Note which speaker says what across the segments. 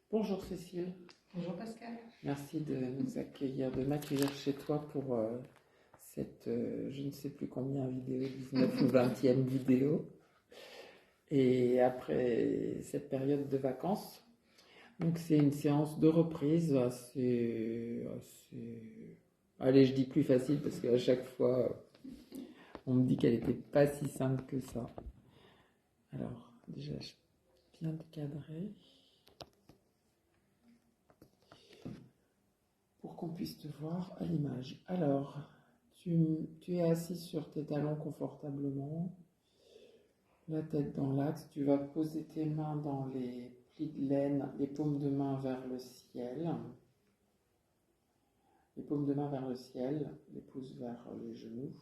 Speaker 1: Bonjour Cécile,
Speaker 2: Bonjour Pascal.
Speaker 1: merci de m'accueillir chez toi pour cette je ne sais plus combien vidéo, 19 ou 20e vidéo. Et après cette période de vacances, donc c'est une séance de reprise allez, je dis plus facile parce qu'à chaque fois on me dit qu'elle n'était pas si simple que ça. Alors déjà, je viens de cadrer pour qu'on puisse te voir à l'image. Alors, tu es assis sur tes talons confortablement, la tête dans l'axe. Tu vas poser tes mains dans les plis de laine, les paumes de main vers le ciel. Les paumes de main vers le ciel, les pouces vers les genoux.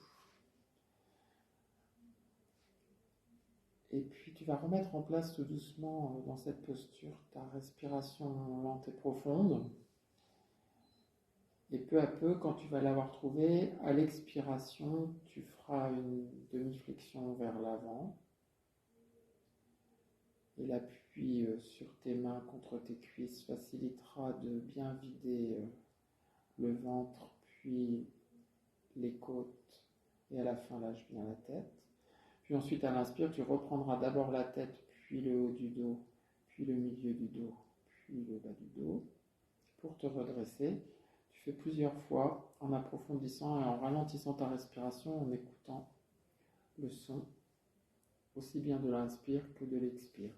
Speaker 1: Et puis tu vas remettre en place tout doucement dans cette posture ta respiration lente et profonde. Et peu à peu, quand tu vas l'avoir trouvé, à l'expiration, tu feras une demi-flexion vers l'avant. Et l'appui sur tes mains contre tes cuisses facilitera de bien vider le ventre, puis les côtes. Et à la fin, lâche bien la tête. Puis ensuite, à l'inspire, tu reprendras d'abord la tête, puis le haut du dos, puis le milieu du dos, puis le bas du dos. Pour te redresser, tu fais plusieurs fois en approfondissant et en ralentissant ta respiration, en écoutant le son, aussi bien de l'inspire que de l'expire.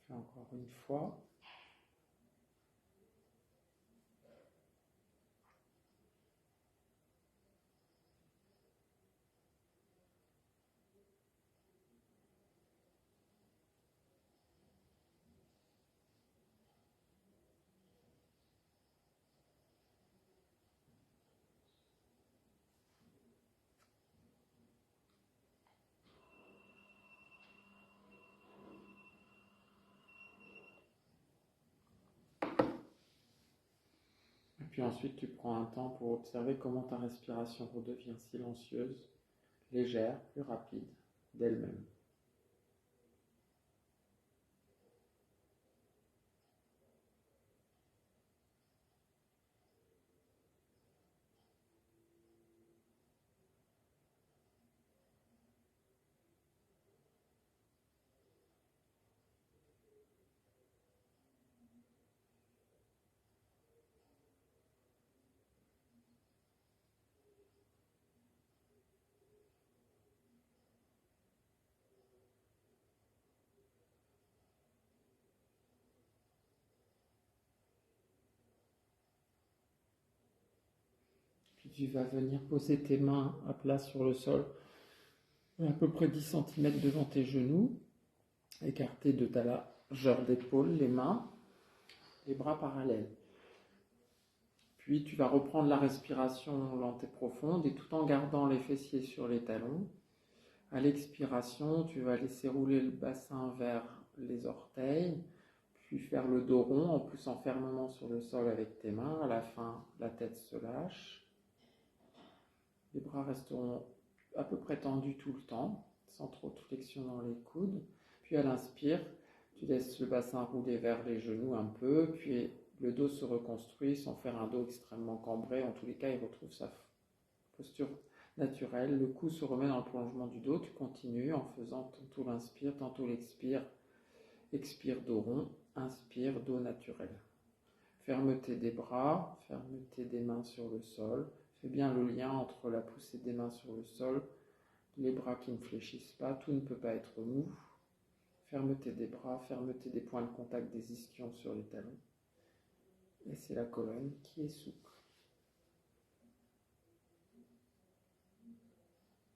Speaker 1: Fais encore une fois. Et puis ensuite, tu prends un temps pour observer comment ta respiration redevient silencieuse, légère, plus rapide d'elle-même. Puis tu vas venir poser tes mains à plat sur le sol, à peu près 10 cm devant tes genoux, écartés de ta largeur d'épaule, les mains, les bras parallèles. Puis tu vas reprendre la respiration lente et profonde et tout en gardant les fessiers sur les talons, À l'expiration, tu vas laisser rouler le bassin vers les orteils, puis faire le dos rond en poussant fermement sur le sol avec tes mains. À la fin, la tête se lâche. Les bras resteront à peu près tendus tout le temps, sans trop de flexion dans les coudes. Puis à l'inspire, tu laisses le bassin rouler vers les genoux un peu, puis le dos se reconstruit sans faire un dos extrêmement cambré. En tous les cas, il retrouve sa posture naturelle. Le cou se remet dans le prolongement du dos. Tu continues en faisant tantôt l'inspire, tantôt l'expire. Expire, dos rond. Inspire, dos naturel. Fermeté des bras, fermeté des mains sur le sol. Fais bien le lien entre la poussée des mains sur le sol, les bras qui ne fléchissent pas. Tout ne peut pas être mou. Fermeté des bras, fermeté des points de contact des ischions sur les talons. Et c'est la colonne qui est souple.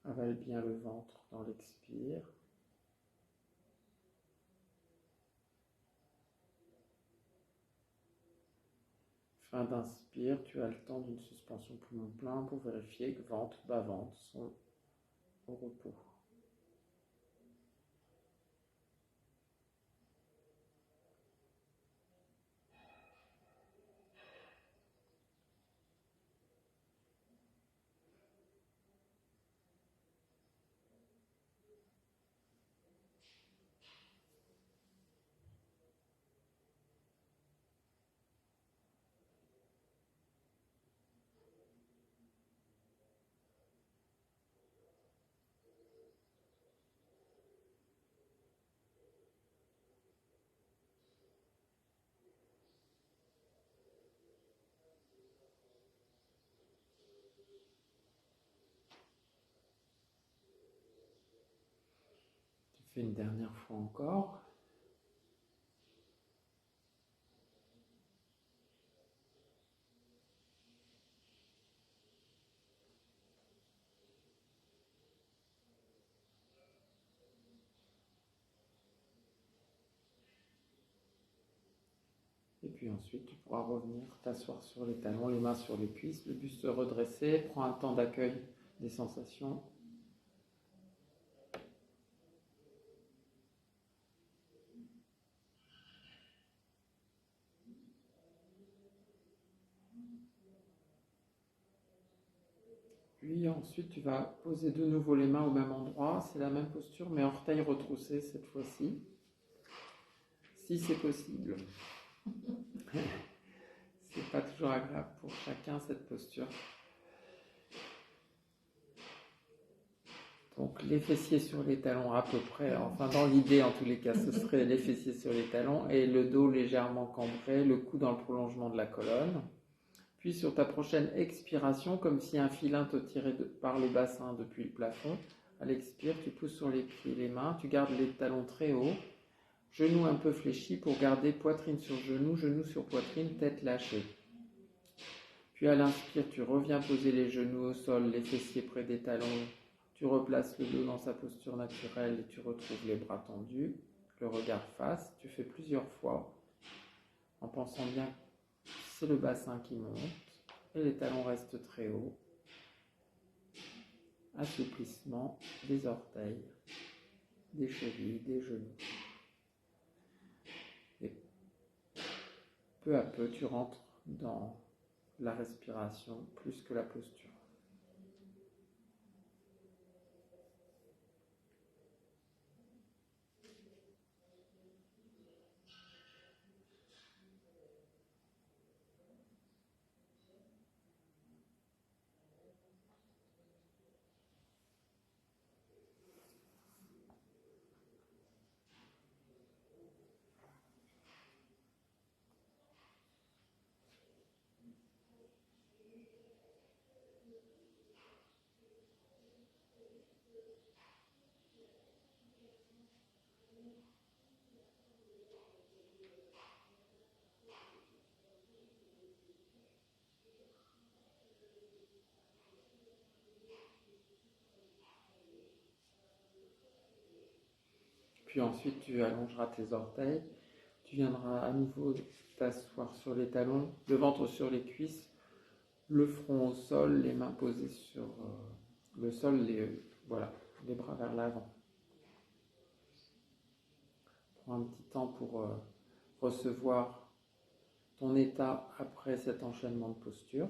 Speaker 1: Avale bien le ventre dans l'expire. Fin d'inspire, tu as le temps d'une suspension poumon plein pour vérifier que ventre, bas-ventre sont au repos. Tu fais une dernière fois encore. Et puis ensuite, tu pourras revenir t'asseoir sur les talons, les mains sur les cuisses, le buste redressé. Prends un temps d'accueil des sensations. Puis ensuite, tu vas poser de nouveau les mains au même endroit. C'est la même posture, mais orteils retroussés cette fois-ci, si c'est possible. C'est pas toujours agréable pour chacun cette posture. Donc les fessiers sur les talons à peu près, enfin dans l'idée en tous les cas, ce serait les fessiers sur les talons et le dos légèrement cambré, le cou dans le prolongement de la colonne. Puis sur ta prochaine expiration, comme si un filin te tirait par le bassin depuis le plafond, à l'expire, tu pousses sur les pieds et les mains, tu gardes les talons très hauts, genoux un peu fléchis pour garder poitrine sur genou, genou sur poitrine, tête lâchée. Puis à l'inspire, tu reviens poser les genoux au sol, les fessiers près des talons, tu replaces le dos dans sa posture naturelle et tu retrouves les bras tendus, le regard face, tu fais plusieurs fois en pensant bien que c'est le bassin qui monte et les talons restent très hauts. Assouplissement des orteils, des chevilles, des genoux. Et peu à peu, tu rentres dans la respiration plus que la posture. Puis ensuite, tu allongeras tes orteils. Tu viendras à nouveau t'asseoir sur les talons, le ventre sur les cuisses, le front au sol, les mains posées sur le sol. Voilà. les bras vers l'avant. Prends un petit temps pour recevoir ton état après cet enchaînement de postures.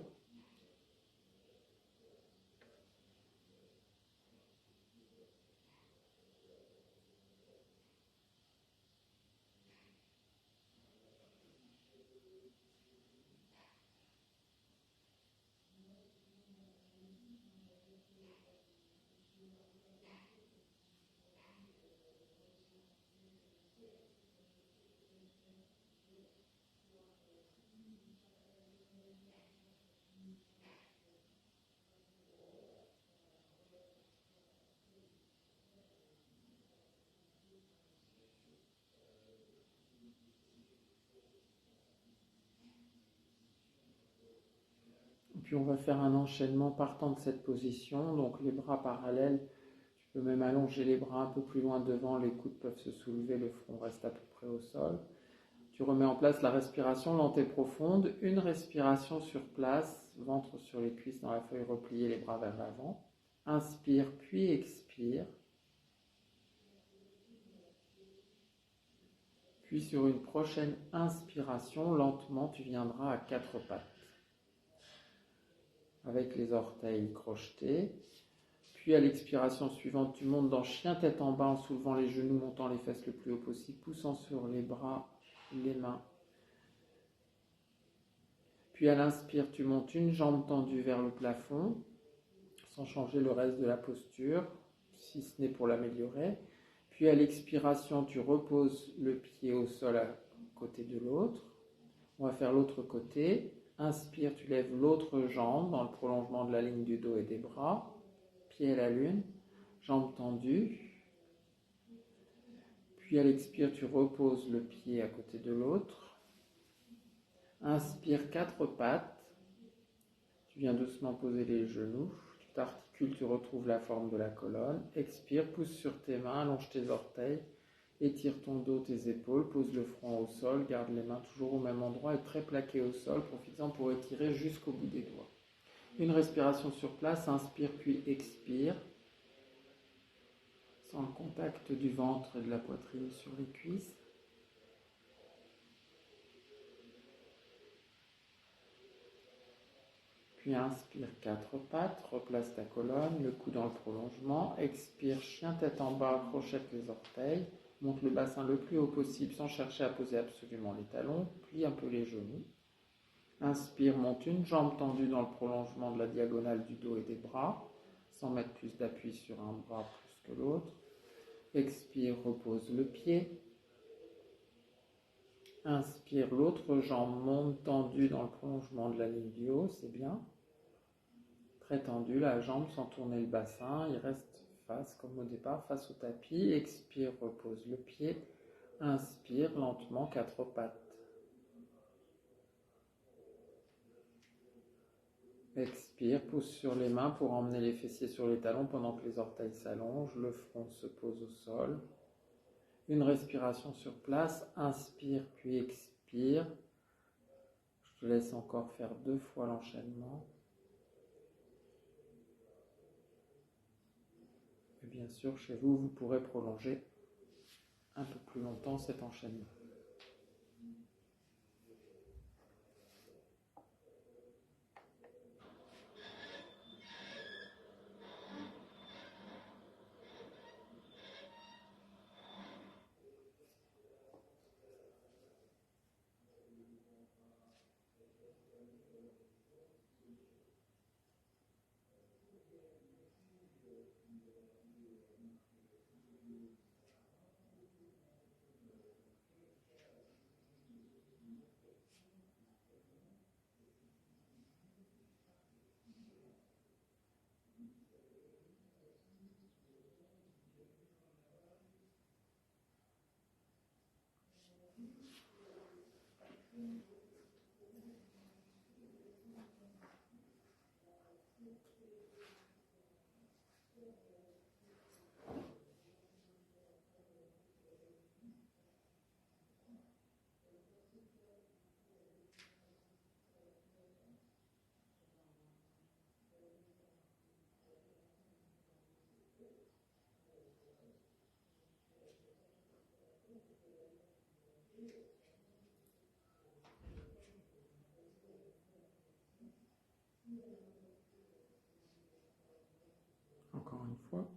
Speaker 1: Puis on va faire un enchaînement partant de cette position, donc les bras parallèles. Tu peux même allonger les bras un peu plus loin devant, les coudes peuvent se soulever, le front reste à peu près au sol. Tu remets en place la respiration lente et profonde, une respiration sur place, ventre sur les cuisses dans la feuille repliée, les bras vers l'avant. Inspire puis expire. Puis sur une prochaine inspiration, lentement tu viendras à quatre pattes. Avec les orteils crochetés. Puis à l'expiration suivante, tu montes dans chien tête en bas en soulevant les genoux, montant les fesses le plus haut possible, poussant sur les bras, les mains. Puis à l'inspire, tu montes une jambe tendue vers le plafond, sans changer le reste de la posture, si ce n'est pour l'améliorer. Puis à l'expiration, tu reposes le pied au sol à côté de l'autre. On va faire l'autre côté. Inspire, tu lèves l'autre jambe dans le prolongement de la ligne du dos et des bras. Pied à la lune, jambes tendues. Puis à l'expire, tu reposes le pied à côté de l'autre. Inspire, quatre pattes. Tu viens doucement poser les genoux. Tu t'articules, tu retrouves la forme de la colonne. Expire, pousse sur tes mains, allonge tes orteils. Étire ton dos, tes épaules, pose le front au sol, garde les mains toujours au même endroit et très plaquées au sol, profitant pour étirer jusqu'au bout des doigts. Une respiration sur place, inspire puis expire. Sans le contact du ventre et de la poitrine sur les cuisses. Puis inspire quatre pattes, replace ta colonne, le cou dans le prolongement. Expire, chien tête en bas, crochette les orteils. Monte le bassin le plus haut possible sans chercher à poser absolument les talons. Plie un peu les genoux. Inspire, monte une jambe tendue dans le prolongement de la diagonale du dos et des bras, sans mettre plus d'appui sur un bras plus que l'autre. Expire, repose le pied. Inspire, l'autre jambe monte tendue dans le prolongement de la ligne du haut, c'est bien. Très tendu, la jambe sans tourner le bassin, il reste face comme au départ, face au tapis. Expire, repose le pied. Inspire, lentement, quatre pattes. Expire, pousse sur les mains pour emmener les fessiers sur les talons pendant que les orteils s'allongent, le front se pose au sol. Une respiration sur place, inspire puis expire. Je te laisse encore faire 2 fois l'enchaînement. Et bien sûr, chez vous, vous pourrez prolonger un peu plus longtemps cet enchaînement. Encore une fois.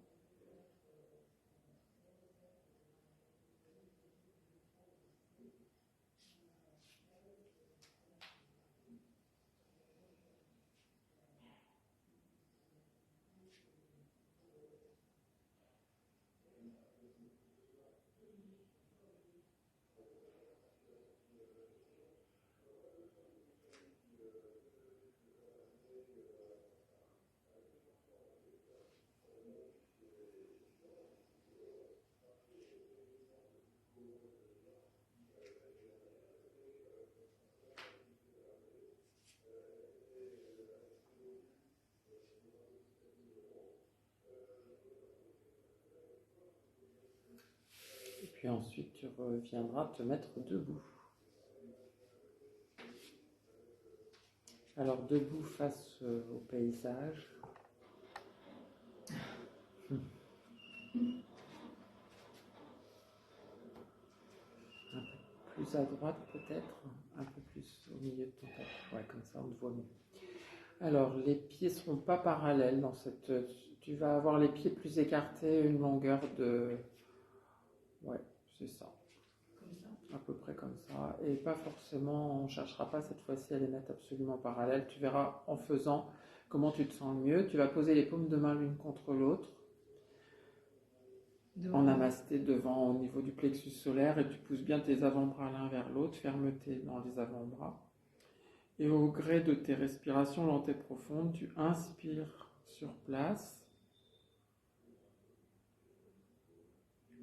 Speaker 1: Et puis ensuite, tu reviendras te mettre debout. Alors debout face au paysage. Un peu plus à droite peut-être, un peu plus au milieu de ton tapis. Ouais, comme ça on te voit mieux. Alors les pieds ne seront pas parallèles dans cette... Tu vas avoir les pieds plus écartés, une longueur de... Ouais, c'est ça.
Speaker 2: Comme ça.
Speaker 1: À peu près comme ça. Et pas forcément, on ne cherchera pas cette fois-ci à les mettre absolument parallèles. Tu verras en faisant comment tu te sens le mieux. Tu vas poser les paumes de main l'une contre l'autre. En namasté devant au niveau du plexus solaire et tu pousses bien tes avant-bras l'un vers l'autre, fermeté dans les avant-bras. Et au gré de tes respirations lentes et profondes, tu inspires sur place.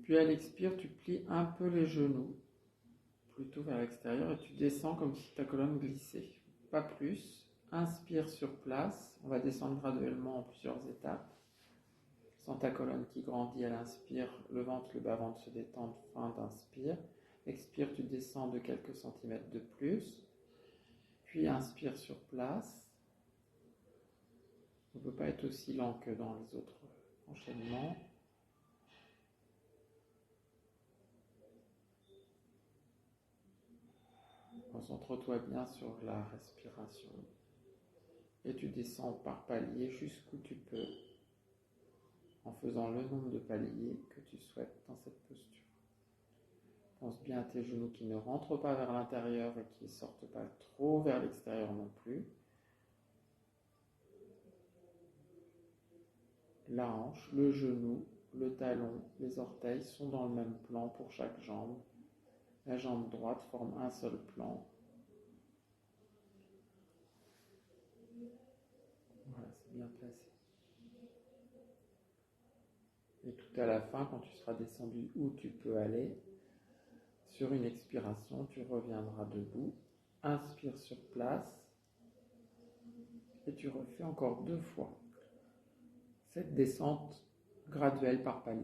Speaker 1: Puis à l'expire, tu plies un peu les genoux, plutôt vers l'extérieur, et tu descends comme si ta colonne glissait. Pas plus. Inspire sur place. On va descendre graduellement en plusieurs étapes. Sens ta colonne qui grandit à l'inspire, le ventre, le bas-ventre se détendent, fin d'inspire. Expire, tu descends de quelques centimètres de plus. Puis inspire sur place. On ne peut pas être aussi lent que dans les autres enchaînements. Concentre-toi bien sur la respiration. Et tu descends par paliers jusqu'où tu peux, en faisant le nombre de paliers que tu souhaites dans cette posture. Pense bien à tes genoux qui ne rentrent pas vers l'intérieur et qui ne sortent pas trop vers l'extérieur non plus. La hanche, le genou, le talon, les orteils sont dans le même plan pour chaque jambe. La jambe droite forme un seul plan. Voilà, c'est bien placé. Et tout à la fin, quand tu seras descendu où tu peux aller, sur une expiration, tu reviendras debout. Inspire sur place. Et tu refais encore 2 fois cette descente graduelle par palier.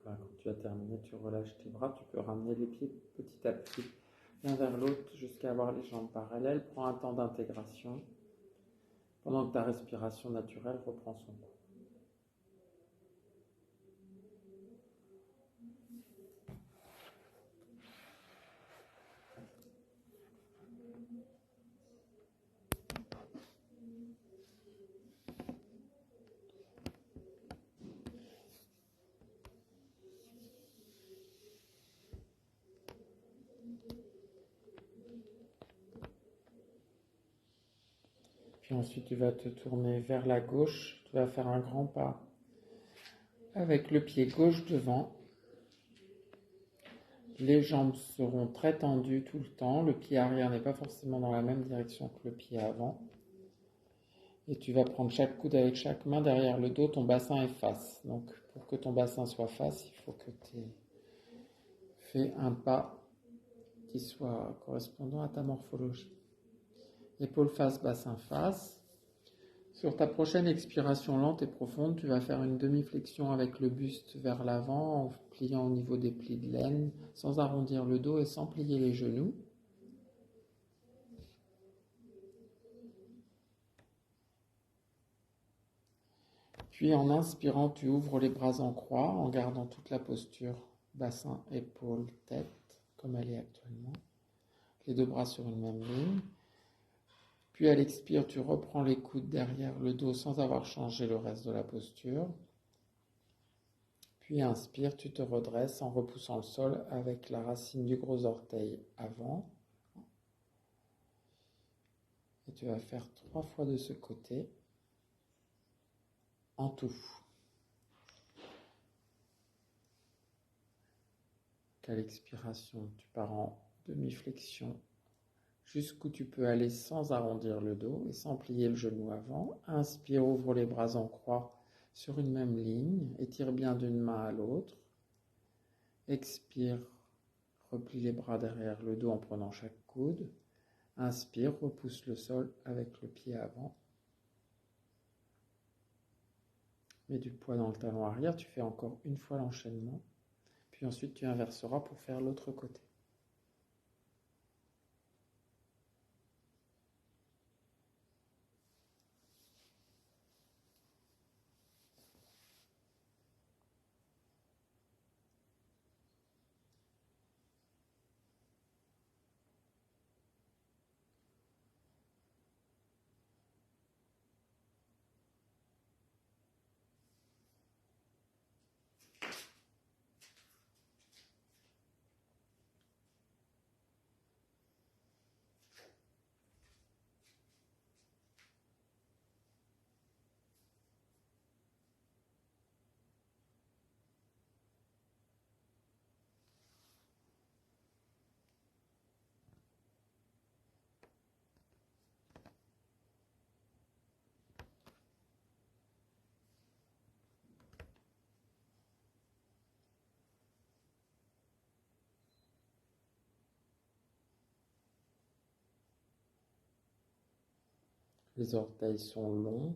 Speaker 1: Voilà, quand tu as terminé, tu relâches tes bras, tu peux ramener les pieds petit à petit l'un vers l'autre jusqu'à avoir les jambes parallèles. Prends un temps d'intégration pendant que ta respiration naturelle reprend son cours. Puis ensuite, tu vas te tourner vers la gauche. Tu vas faire un grand pas avec le pied gauche devant. Les jambes seront très tendues tout le temps. Le pied arrière n'est pas forcément dans la même direction que le pied avant. Et tu vas prendre chaque coude avec chaque main derrière le dos. Ton bassin est face. Donc, pour que ton bassin soit face, il faut que tu aies fait un pas qui soit correspondant à ta morphologie. Épaule face, bassin face. Sur ta prochaine expiration lente et profonde, tu vas faire une demi-flexion avec le buste vers l'avant en pliant au niveau des plis de l'aine, sans arrondir le dos et sans plier les genoux. Puis en inspirant, tu ouvres les bras en croix en gardant toute la posture bassin, épaule, tête, comme elle est actuellement. Les deux bras sur une même ligne. Puis à l'expire, tu reprends les coudes derrière le dos sans avoir changé le reste de la posture. Puis inspire, tu te redresses en repoussant le sol avec la racine du gros orteil avant. Et tu vas faire 3 fois de ce côté en tout. À l'expiration, tu pars en demi-flexion jusqu'où tu peux aller sans arrondir le dos et sans plier le genou avant. Inspire, ouvre les bras en croix sur une même ligne, étire bien d'une main à l'autre. Expire, replie les bras derrière le dos en prenant chaque coude. Inspire, repousse le sol avec le pied avant. Mets du poids dans le talon arrière, tu fais encore une fois l'enchaînement. Puis ensuite tu inverseras pour faire l'autre côté. Les orteils sont longs.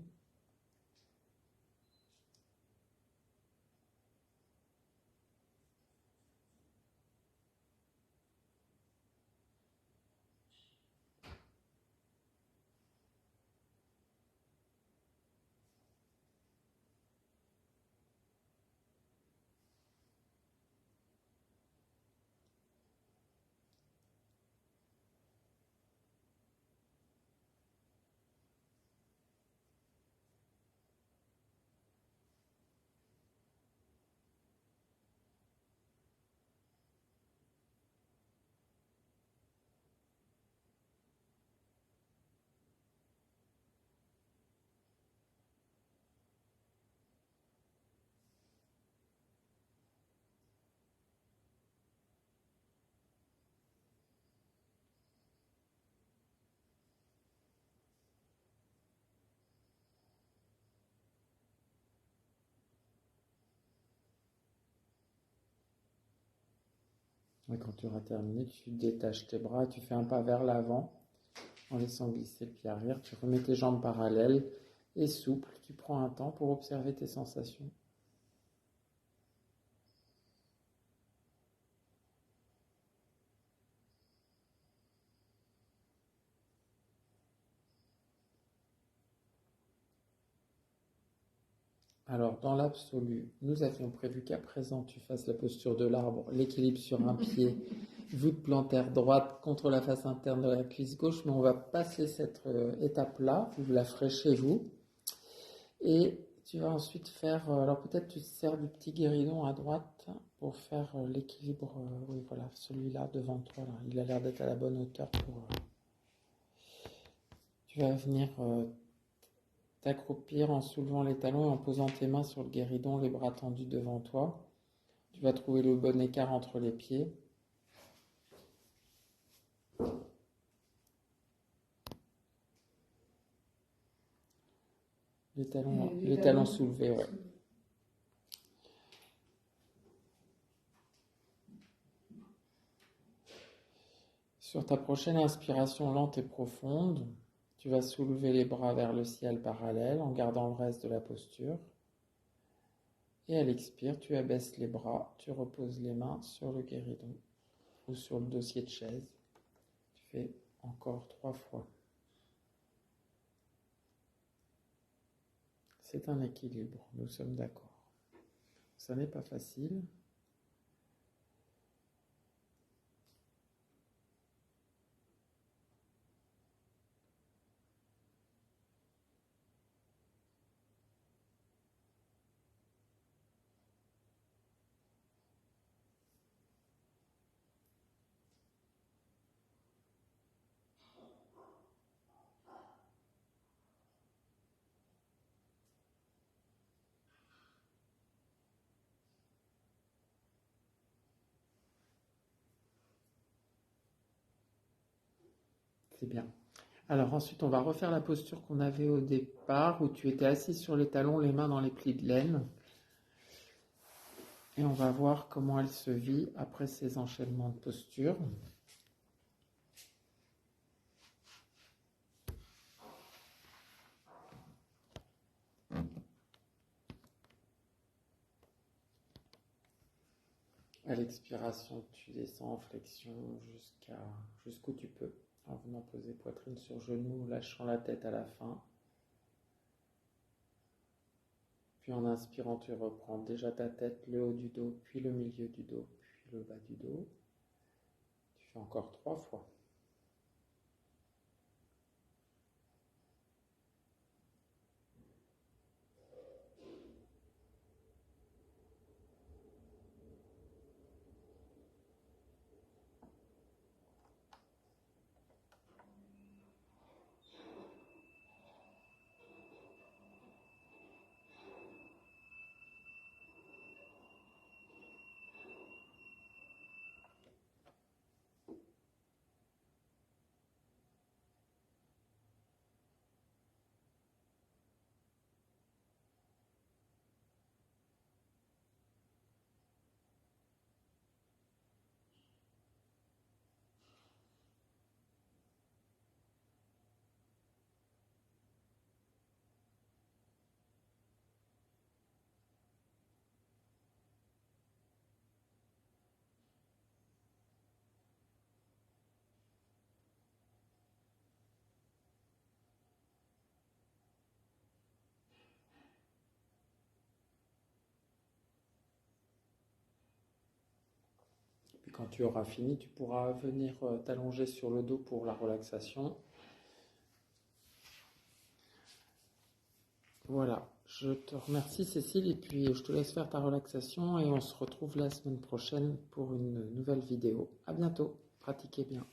Speaker 1: Et quand tu auras terminé, tu détaches tes bras, tu fais un pas vers l'avant en laissant glisser le pied arrière. Tu remets tes jambes parallèles et souples. Tu prends un temps pour observer tes sensations. Alors, dans l'absolu, nous avions prévu qu'à présent, tu fasses la posture de l'arbre, l'équilibre sur un pied, voûte plantaire droite contre la face interne de la cuisse gauche, mais on va passer cette étape-là, vous la ferez chez vous. Et tu vas ensuite faire, alors peut-être tu te sers du petit guéridon à droite pour faire l'équilibre, oui voilà, celui-là devant toi, là. Il a l'air d'être à la bonne hauteur pour... tu vas venir t'accroupir en soulevant les talons et en posant tes mains sur le guéridon, les bras tendus devant toi. Tu vas trouver le bon écart entre les pieds. Les talons soulevés, ouais. Sur ta prochaine inspiration lente et profonde, tu vas soulever les bras vers le ciel parallèle en gardant le reste de la posture. Et à l'expire, tu abaisses les bras, tu reposes les mains sur le guéridon ou sur le dossier de chaise. Tu fais encore 3 fois. C'est un équilibre, nous sommes d'accord. Ça n'est pas facile. C'est bien. Alors ensuite, on va refaire la posture qu'on avait au départ, où tu étais assis sur les talons, les mains dans les plis de laine. Et on va voir comment elle se vit après ces enchaînements de postures. À l'expiration, tu descends en flexion jusqu'où tu peux, en venant poser poitrine sur genou, lâchant la tête à la fin. Puis en inspirant, tu reprends déjà ta tête, le haut du dos, puis le milieu du dos, puis le bas du dos. Tu fais encore 3 fois. Puis quand tu auras fini, tu pourras venir t'allonger sur le dos pour la relaxation. Voilà, je te remercie Cécile et puis je te laisse faire ta relaxation et on se retrouve la semaine prochaine pour une nouvelle vidéo. À bientôt, pratiquez bien.